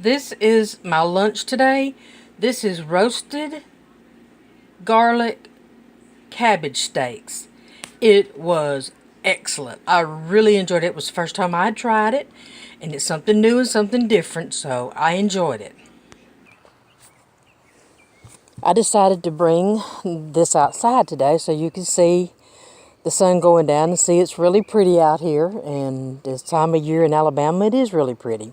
This is my lunch today. This is roasted garlic cabbage steaks. It was excellent. I really enjoyed it. It was the first time I had tried it, and it's something new and something different, so I enjoyed it. I decided to bring this outside today so you can see the sun going down and see it's really pretty out here. And this time of year in Alabama, it is really pretty.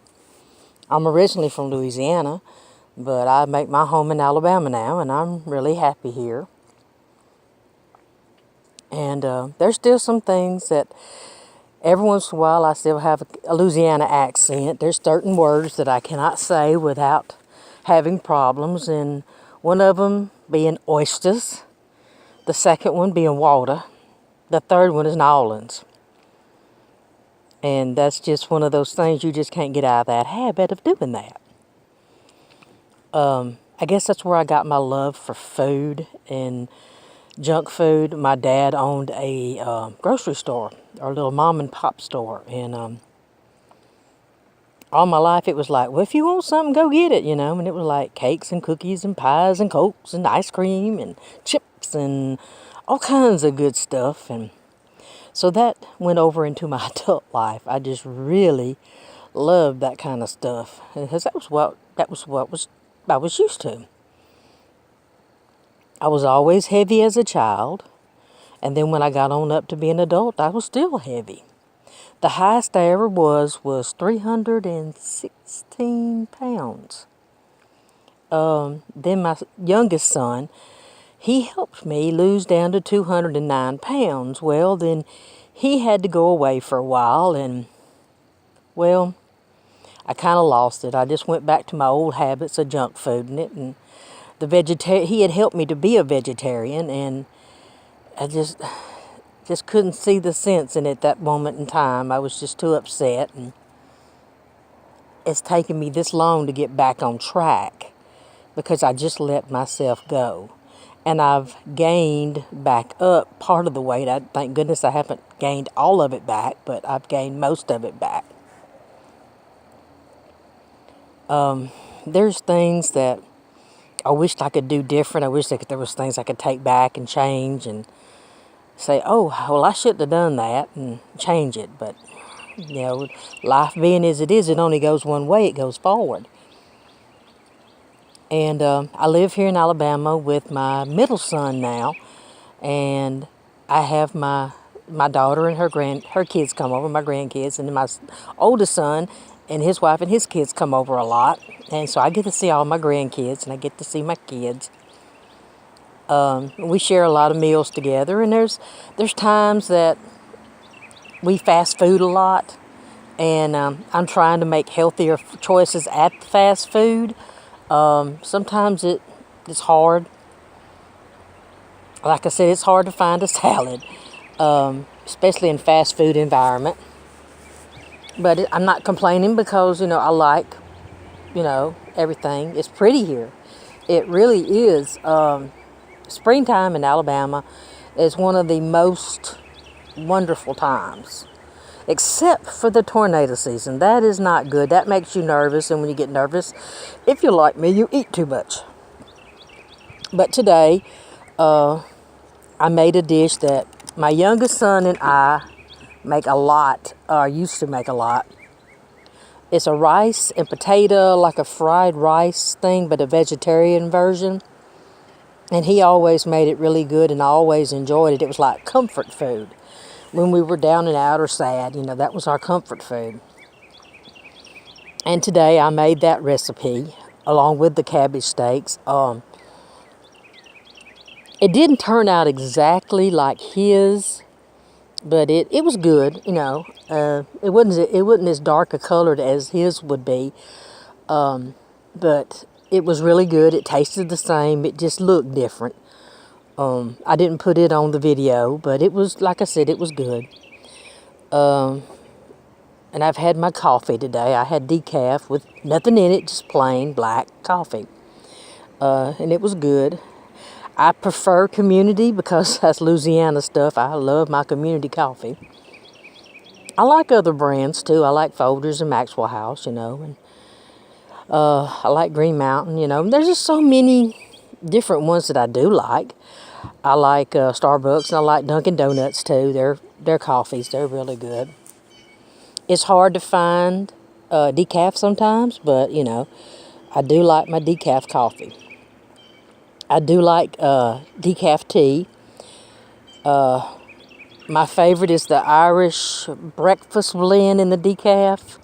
I'm originally from Louisiana, but I make my home in Alabama now, and I'm really happy here. And there's still some things that every once in a while I still have a Louisiana accent. There's certain words that I cannot say without having problems, and one of them being oysters, the second one being water, the third one is Nolans. And that's just one of those things you just can't get out of that habit of doing that. I guess that's where I got my love for food and junk food. My dad owned a grocery store, or a little mom and pop store. And all my life it was like, well, if you want something, go get it, And it was like cakes and cookies and pies and cokes and ice cream and chips and all kinds of good stuff. And so that went over into my adult life. I just really loved that kind of stuff because that was what I was used to. I was always heavy as a child, and then when I got on up to be an adult, I was still heavy. The highest I ever was 316 pounds. Then my youngest son, he helped me lose down to 209 pounds. Well, then he had to go away for a while, and, well, I kind of lost it. I just went back to my old habits of junk food and he had helped me to be a vegetarian, and I just couldn't see the sense in it that moment in time. I was just too upset, and it's taken me this long to get back on track because I just let myself go. And I've gained back up part of the weight. Thank goodness I haven't gained all of it back, but I've gained most of it back. There's things that I wished I could do different. I wish there was things I could take back and change and say, oh, well, I shouldn't have done that, and change it. But, life being as it is, it only goes one way. It goes forward. And I live here in Alabama with my middle son now, and I have my daughter and her kids come over, my grandkids, and then my oldest son and his wife and his kids come over a lot, and so I get to see all my grandkids, and I get to see my kids. We share a lot of meals together, and there's times that we fast food a lot, and I'm trying to make healthier choices at the fast food. Sometimes it's hard. Like I said, it's hard to find a salad, especially in fast food environment. But I'm not complaining because, I like, everything. It's pretty here. It really is. Springtime in Alabama is one of the most wonderful times, except for the tornado season. That is not good. That makes you nervous, and when you get nervous, if you're like me, you eat too much. But today, I made a dish that my youngest son and I make a lot, or used to make a lot. It's a rice and potato, like a fried rice thing, but a vegetarian version. And he always made it really good, and I always enjoyed it. It was like comfort food. When we were down and out or sad, that was our comfort food. And today I made that recipe along with the cabbage steaks. It didn't turn out exactly like his, but it was good. It wasn't as dark a colored as his would be, but it was really good. It tasted the same. It just looked different. I didn't put it on the video, but it was, like I said, it was good. And I've had my coffee today. I had decaf with nothing in it, just plain black coffee. And it was good. I prefer Community because that's Louisiana stuff. I love my Community coffee. I like other brands too. I like Folgers and Maxwell House, and I like Green Mountain, you know. There's just so many different ones that I do like. I like Starbucks, and I like Dunkin' Donuts too. Their coffees, they're really good. It's hard to find decaf sometimes, but you know, I do like my decaf coffee. I do like decaf tea. My favorite is the Irish breakfast blend in the decaf.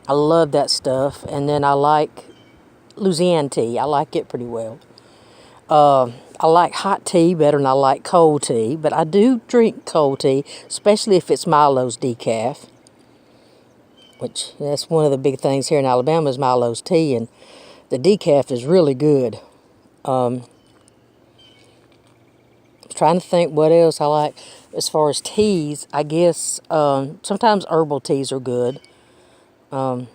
I love that stuff. And then I like Louisiana tea. I like it pretty well. I like hot tea better than I like cold tea, but I do drink cold tea, especially if it's Milo's decaf, which that's one of the big things here in Alabama is Milo's tea, and the decaf is really good. Trying to think what else I like as far as teas. I guess sometimes herbal teas are good. I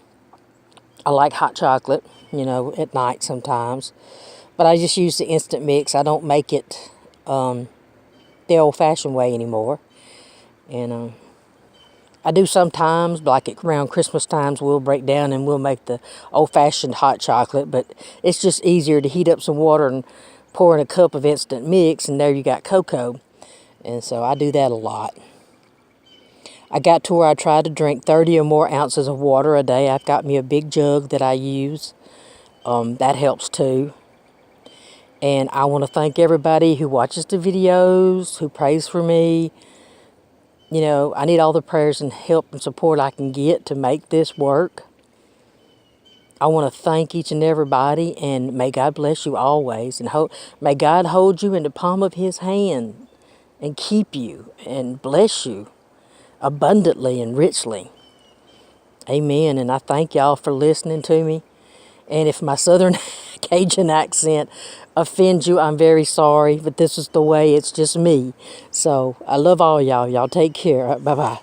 like hot chocolate, you know, at night sometimes. But I just use the instant mix. I don't make it the old-fashioned way anymore. And I do sometimes, like around Christmas times, we'll break down and we'll make the old-fashioned hot chocolate. But it's just easier to heat up some water and pour in a cup of instant mix, and there you got cocoa. And so I do that a lot. I got to where I try to drink 30 or more ounces of water a day. I've got me a big jug that I use. That helps too. And I want to thank everybody who watches the videos, who prays for me. You know, I need all the prayers and help and support I can get to make this work. I want to thank each and everybody, and may God bless you always. And may God hold you in the palm of His hand and keep you and bless you abundantly and richly. Amen. And I thank y'all for listening to me. And if my Southern Cajun accent offends you, I'm very sorry, but this is the way. It's just me. So I love all y'all. Y'all take care. Bye-bye.